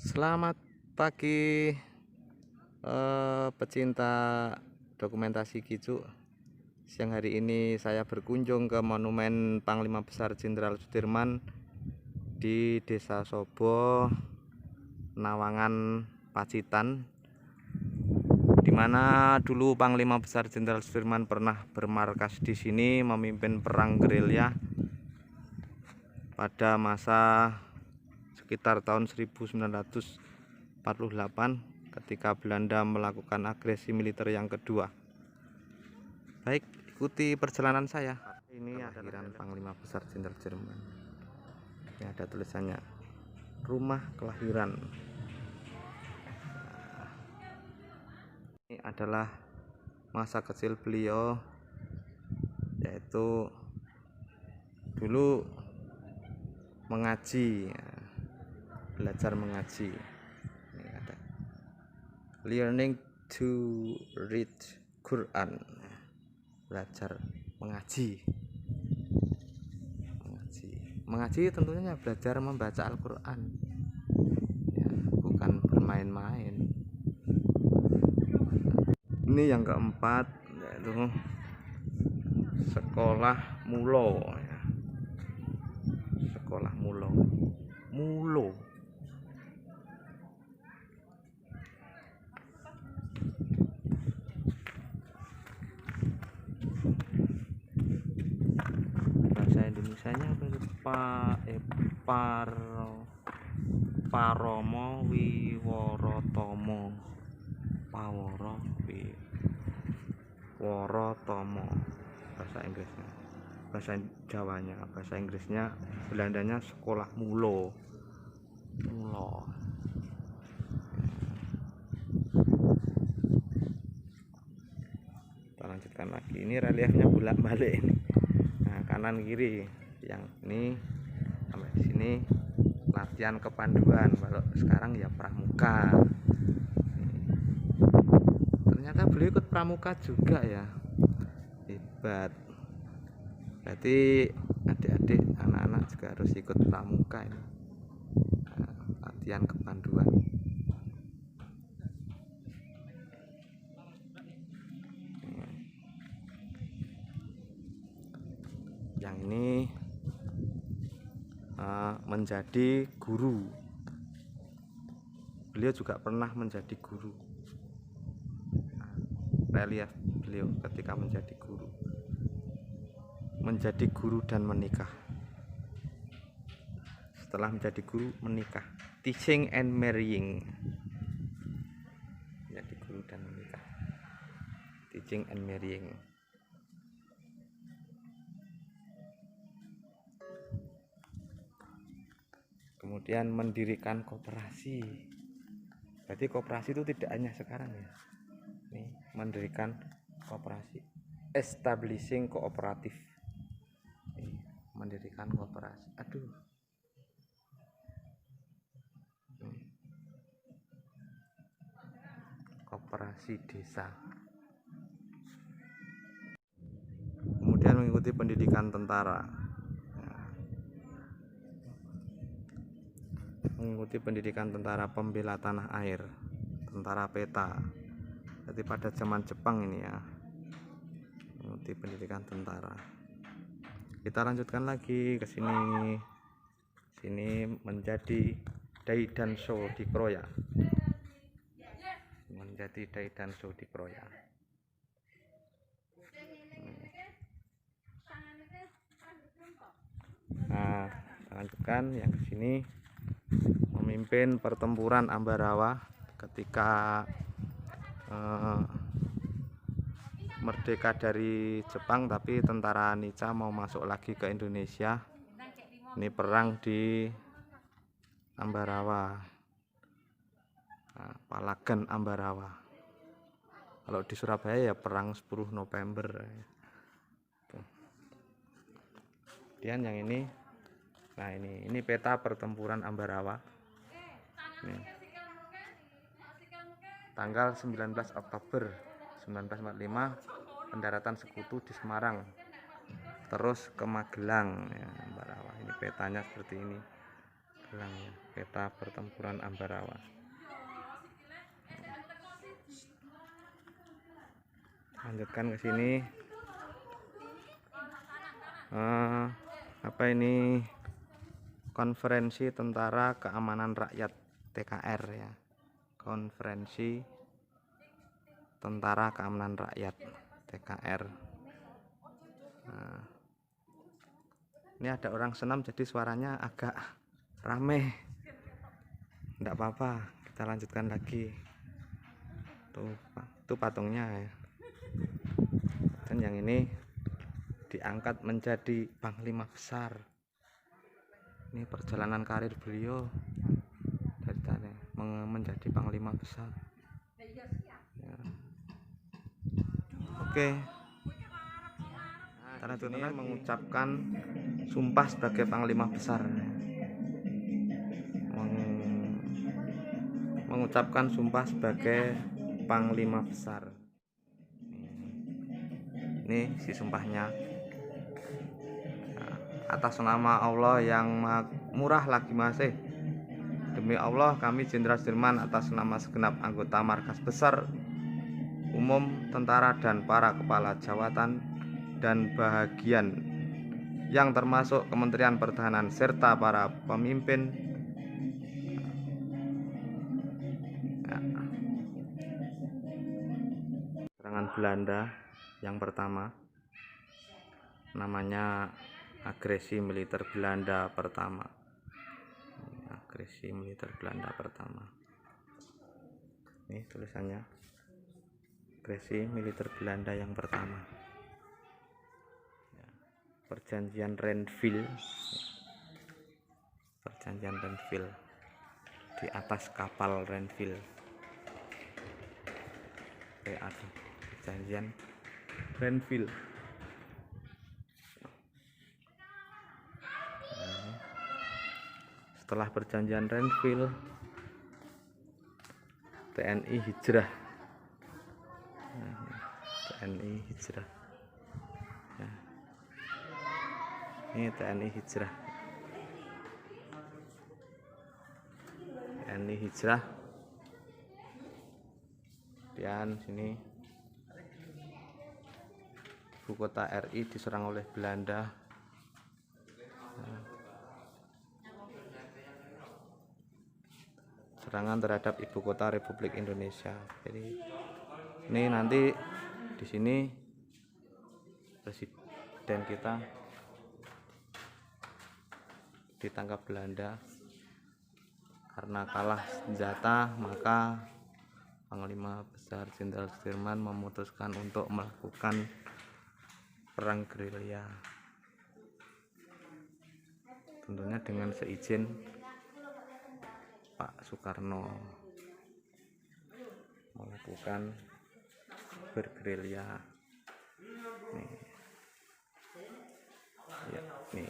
Selamat pagi, pecinta dokumentasi Kicuk. Siang hari ini saya berkunjung ke Monumen Panglima Besar Jenderal Sudirman di Desa Sobo, Nawangan, Pacitan, di mana dulu Panglima Besar Jenderal Sudirman pernah bermarkas di sini memimpin perang gerilya pada masa sekitar tahun 1948 ketika Belanda melakukan agresi militer yang kedua. Baik, ikuti perjalanan saya. Ini adalah Panglima Besar Jenderal Sudirman. Ini ada tulisannya rumah kelahiran. Ini adalah masa kecil beliau, yaitu dulu mengaji, belajar mengaji. Ini ada learning to read Quran, belajar mengaji. Mengaji tentunya belajar membaca Al-Quran, ya, bukan bermain-main. Ini yang keempat, yaitu sekolah mulo, ya. Sekolah mulo. Bahasa Indonesianya apa itu? Paromo Wiworotomo. Paworo Wiworotomo bahasa Inggrisnya. Bahasa Jawanya, bahasa Inggrisnya, Belandanya sekolah mulo. Kita lanjutkan lagi. Ini reliefnya bolak-balik ini. Nah, kanan kiri. Yang ini sampai di sini latihan kepanduan. Kalau sekarang ya pramuka. Ternyata beliau ikut pramuka juga ya. Hebat. Berarti adik-adik, anak-anak juga harus ikut pramuka ini. Nah, latihan kepanduan. Yang ini menjadi guru. Beliau juga pernah menjadi guru. Relief beliau ketika menjadi guru dan menikah. Setelah menjadi guru, menikah. Teaching and marrying. Menjadi guru dan menikah. Teaching and marrying. Kemudian mendirikan koperasi. Jadi koperasi itu tidak hanya sekarang ya. Nih, mendirikan koperasi, establishing kooperatif. Nih, mendirikan koperasi. Aduh. Koperasi desa. Kemudian mengikuti pendidikan tentara. Mengikuti pendidikan tentara pembela tanah air, tentara peta. Jadi pada zaman Jepang ini ya, mengikuti pendidikan tentara. Kita lanjutkan lagi ke sini. Sini menjadi Daidansho di Kroya. Menjadi Daidansho di Kroya. Nah, kita lanjutkan yang ke sini. Memimpin pertempuran Ambarawa ketika merdeka dari Jepang, tapi tentara Nica mau masuk lagi ke Indonesia. Ini perang di Ambarawa, nah, Palagan Ambarawa. Kalau di Surabaya ya perang 10 November. Kemudian yang ini, nah ini peta pertempuran Ambarawa. Nih. Tanggal 19 Oktober 1945 pendaratan sekutu di Semarang, terus ke Magelang ya, Ambarawa. Ini petanya seperti ini. Gelang ya, peta pertempuran Ambarawa. Lanjutkan ke sini. Apa ini? Konferensi Tentara Keamanan Rakyat TKR ya. Konferensi Tentara Keamanan Rakyat TKR. Nah, ini ada orang senam jadi suaranya agak rame. Enggak apa-apa, kita lanjutkan lagi. Tuh patungnya ya. Dan yang ini diangkat menjadi Panglima Besar. Ini perjalanan karir beliau dari tadi menjadi Panglima Besar ya. Oke, karena ini mengucapkan sumpah sebagai Panglima Besar, mengucapkan sumpah sebagai Panglima Besar. Ini si sumpahnya. Atas nama Allah yang murah lagi masih, demi Allah kami Jenderal Sudirman atas nama segenap anggota Markas Besar Umum Tentara dan para kepala jawatan dan bahagian yang termasuk Kementerian Pertahanan serta para pemimpin serangan Belanda yang pertama, namanya agresi militer Belanda pertama. Agresi militer Belanda pertama. Ini tulisannya, agresi militer Belanda yang pertama. Perjanjian Renville. Perjanjian Renville di atas kapal Renville. Perjanjian Renville. Setelah perjanjian Renville, TNI hijrah. TNI hijrah. Ini TNI hijrah. TNI hijrah. Dan sini ibu kota RI diserang oleh Belanda. Serangan terhadap ibu kota Republik Indonesia. Jadi ini nanti di sini presiden kita ditangkap Belanda karena kalah senjata, maka Panglima Besar Jenderal Sudirman memutuskan untuk melakukan perang gerilya, tentunya dengan seizin Pak Soekarno, melakukan bergerilya. Nih. Ya, nih.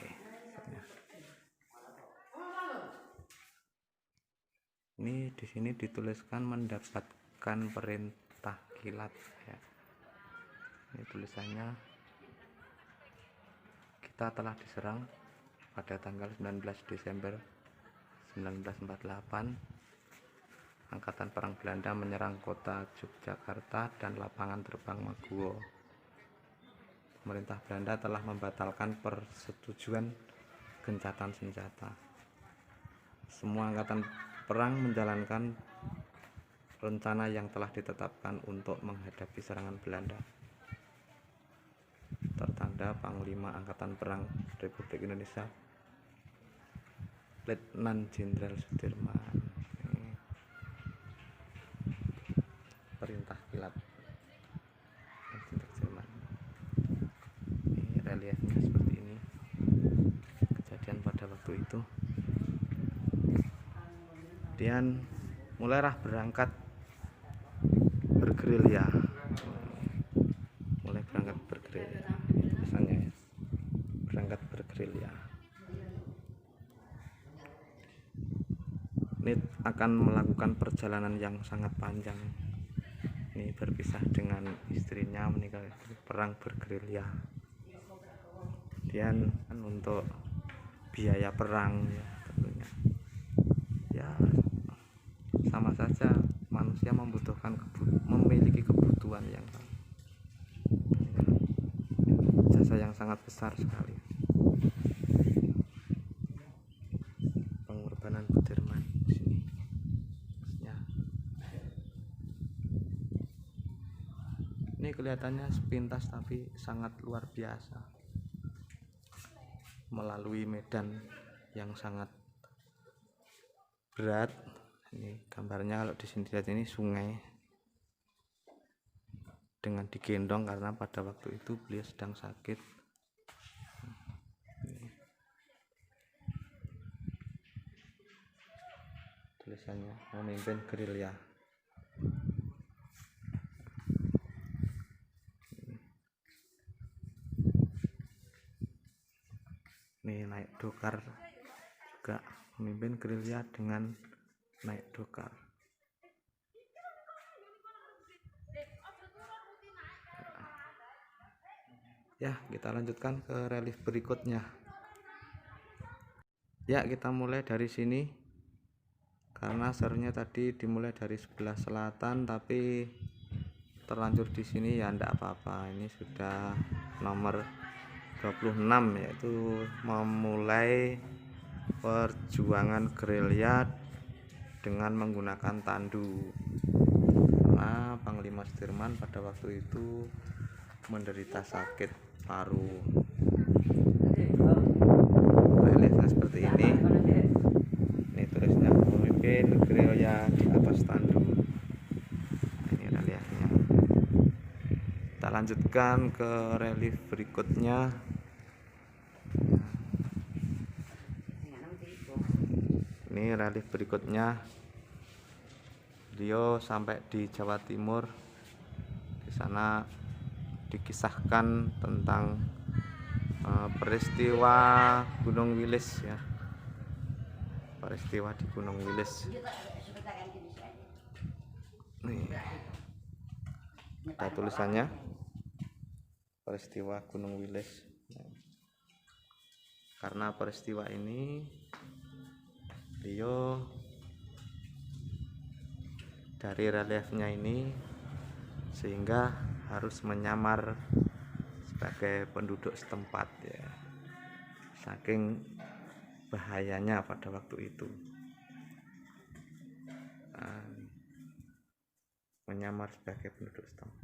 Ini di sini dituliskan mendapatkan perintah kilat ya. Ini tulisannya, kita telah diserang pada tanggal 19 Desember 1948. Angkatan Perang Belanda menyerang kota Yogyakarta dan lapangan terbang Maguwo. Pemerintah Belanda telah membatalkan persetujuan gencatan senjata. Semua angkatan perang menjalankan rencana yang telah ditetapkan untuk menghadapi serangan Belanda. Tertanda Panglima Angkatan Perang Republik Indonesia Letnan Jenderal Sudirman. Perintah kilat Sudirman. Ini reliefnya seperti ini, kejadian pada waktu itu. Kemudian mulailah berangkat bergerilya. Mulai berangkat bergerilya. Pesannya ya, berangkat bergerilya. Ini akan melakukan perjalanan yang sangat panjang. Ini berpisah dengan istrinya, menikah perang bergerilya. Kemudian untuk biaya perang ya tentunya. saja manusia memiliki kebutuhan yang jasa yang sangat besar sekali. Pengorbanan Budirman di sini. Ya. Ini kelihatannya sepintas tapi sangat luar biasa. Melalui medan yang sangat berat. Ini gambarnya kalau di sini lihat, ini sungai dengan digendong karena pada waktu itu beliau sedang sakit. Ini tulisannya memimpin gerilya. Ini naik dokar juga, memimpin gerilya dengan naik dokar. Ya, kita lanjutkan ke relief berikutnya. Ya, kita mulai dari sini karena serunya tadi dimulai dari sebelah selatan, tapi terlanjur di sini ya enggak apa-apa. Ini sudah nomor 26, yaitu memulai perjuangan gerilya dengan menggunakan tandu. Karena Panglima Sudirman pada waktu itu menderita sakit paru. Reliefnya seperti ini. Ini tulisnya memimpin gerilya di atas tandu. Ini reliefnya. Kita lanjutkan ke relief berikutnya. Ini relief berikutnya, beliau sampai di Jawa Timur. Di sana dikisahkan tentang peristiwa Gunung Wilis ya, peristiwa di Gunung Wilis. Nih, ada tulisannya, peristiwa Gunung Wilis. Karena peristiwa ini beliau dari reliefnya ini sehingga harus menyamar sebagai penduduk setempat ya, saking bahayanya pada waktu itu. Menyamar sebagai penduduk setempat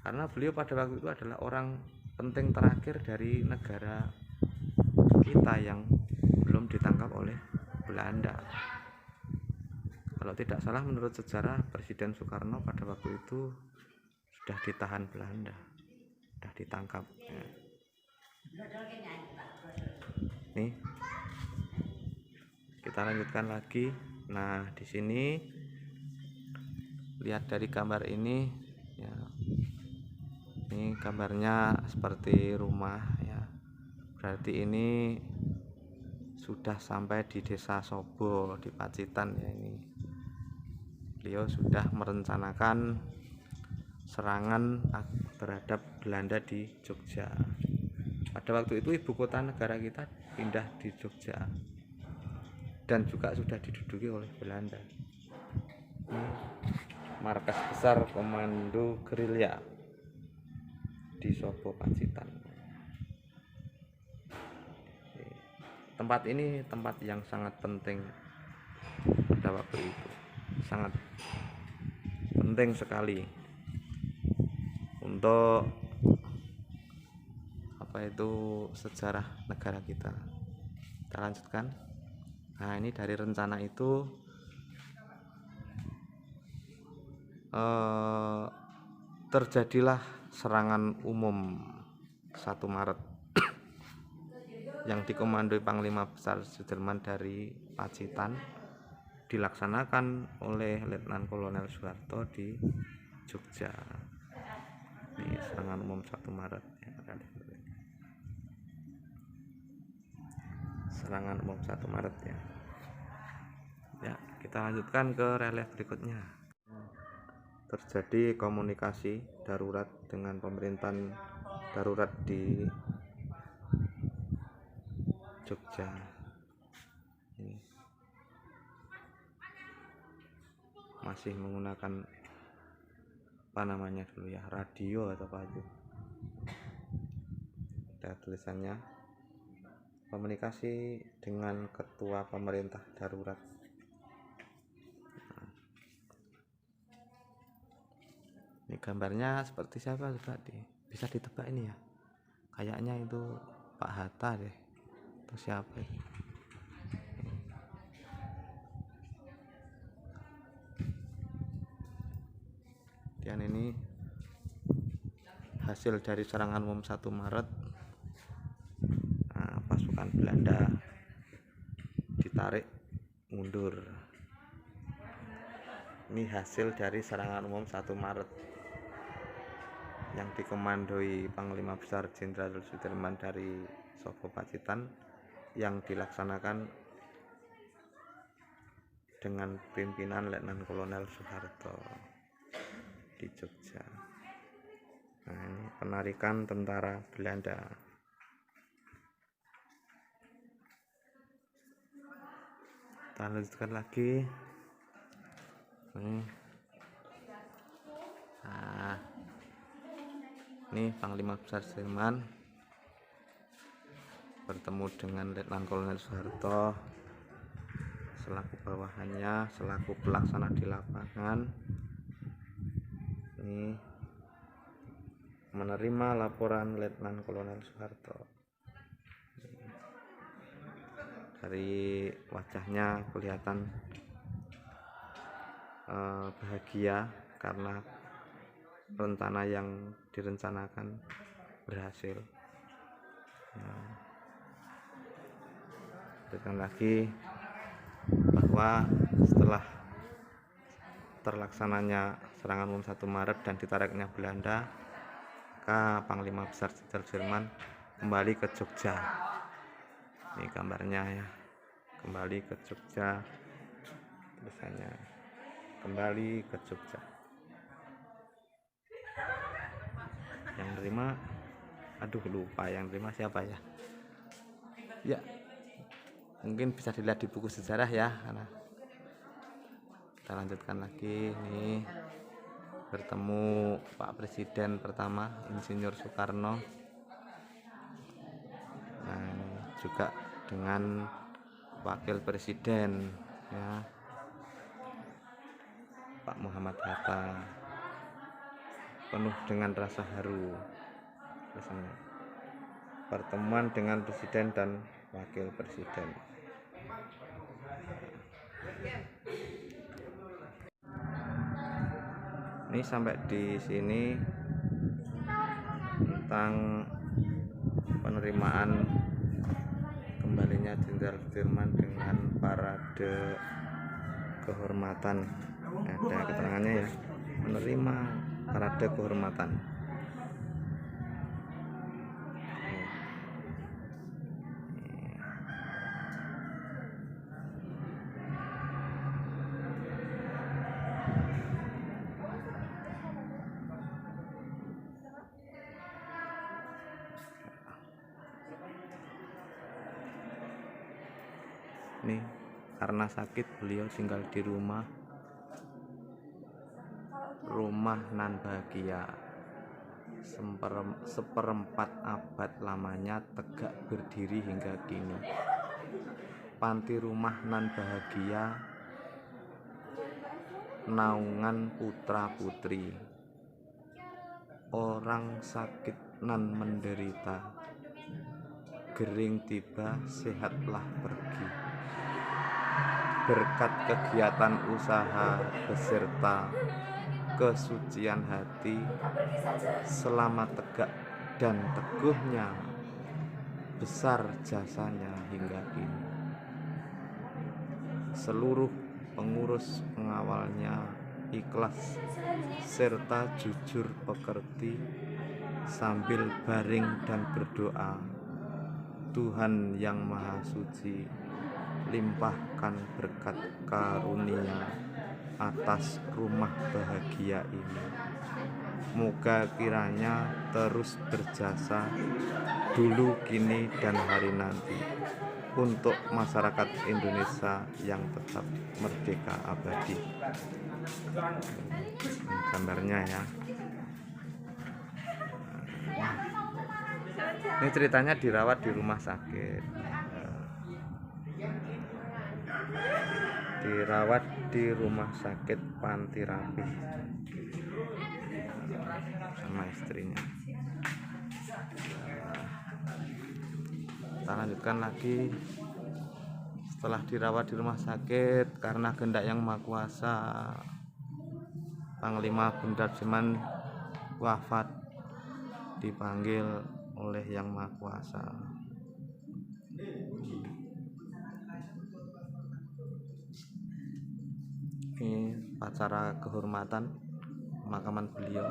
karena beliau pada waktu itu adalah orang penting terakhir dari negara kita yang belum ditangkap oleh Belanda. Kalau tidak salah menurut sejarah, Presiden Soekarno pada waktu itu sudah ditahan Belanda, sudah ditangkap ya. Nih, kita lanjutkan lagi. Nah, di sini lihat dari gambar ini ya, ini gambarnya seperti rumah ya, berarti ini sudah sampai di Desa Sobo di Pacitan ya. Ini beliau sudah merencanakan serangan terhadap Belanda di Jogja. Pada waktu itu ibu kota negara kita pindah di Jogja dan juga sudah diduduki oleh Belanda. Markas besar Komando Gerilya di Sobo Pacitan. Tempat ini tempat yang sangat penting pada waktu itu, sangat penting sekali untuk sejarah negara kita. Kita lanjutkan. Nah, ini dari rencana itu terjadilah serangan umum 1 Maret yang dikomandoi Panglima Besar Sudirman dari Pacitan, dilaksanakan oleh Letnan Kolonel Soeharto di Jogja. Ini serangan umum 1 Maret ya, serangan umum 1 Maret ya. Ya, kita lanjutkan ke relief berikutnya. Terjadi komunikasi darurat dengan pemerintahan darurat di Jogja. Ini. masih menggunakan apa namanya dulu ya, radio atau apa itu. Ada tulisannya, komunikasi dengan ketua pemerintah darurat. Ini gambarnya seperti siapa coba bisa ditebak ini ya, kayaknya itu Pak Hatta deh atau siapa itu. Dan ini hasil dari serangan umum 1 Maret. Nah, pasukan Belanda ditarik mundur. Ini hasil dari serangan umum 1 Maret yang dikomandoi Panglima Besar Jenderal Sudirman dari Sobo Pacitan, yang dilaksanakan dengan pimpinan Letnan Kolonel Soeharto di Jogja. Nah, ini penarikan tentara Belanda. Kita lanjutkan lagi. Nah, ini Panglima Besar Sudirman bertemu dengan Letnan Kolonel Soeharto selaku bawahannya, selaku pelaksana di lapangan. Ini menerima laporan Letnan Kolonel Soeharto. Dari wajahnya kelihatan bahagia karena rencana yang direncanakan berhasil. Nah, lanjutkan lagi bahwa setelah terlaksananya serangan umum 1 Maret dan ditariknya Belanda, maka Panglima Besar Jenderal Sudirman kembali ke Jogja. Ini gambarnya ya, kembali ke Jogja, tulisannya kembali ke Jogja. Yang terima, aduh lupa yang terima siapa ya. Ya, mungkin bisa dilihat di buku sejarah ya. Karena kita lanjutkan lagi. Nih bertemu Pak Presiden pertama, Insinyur Soekarno. Nah, ini juga dengan Wakil Presiden ya, Pak Muhammad Hatta, penuh dengan rasa haru. Pertemuan dengan Presiden dan Wakil Presiden. Ini sampai di sini tentang penerimaan kembalinya Jenderal Sudirman dengan parade kehormatan. Ada keterangannya ya, menerima parade kehormatan. Nih, karena sakit beliau tinggal di rumah nan bahagia. Seperempat abad lamanya tegak berdiri hingga kini. Panti rumah nan bahagia, naungan putra putri. Orang sakit nan menderita, gering tiba sehatlah pergi. Berkat kegiatan usaha beserta kesucian hati, selama tegak dan teguhnya, besar jasanya hingga kini. Seluruh pengurus pengawalnya ikhlas serta jujur pekerti, sambil baring dan berdoa, Tuhan yang Maha Suci, limpahkan berkat karunia atas rumah bahagia ini. Moga kiranya terus berjasa dulu, kini, dan hari nanti. untuk masyarakat Indonesia yang tetap merdeka abadi. Gambarnya ya. Ini ceritanya dirawat di rumah sakit. Dirawat di rumah sakit Panti Rapih sama istrinya. Kita lanjutkan lagi. Setelah dirawat di rumah sakit karena kehendak Yang Maha Kuasa, Panglima Bendar Sudirman wafat, dipanggil oleh Yang Maha Kuasa. Ini upacara kehormatan pemakaman beliau.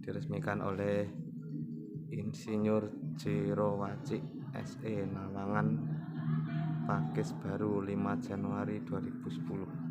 Diresmikan oleh Insinyur Jero Wacik SE Nawangan, Pakis Baru 5 Januari 2010.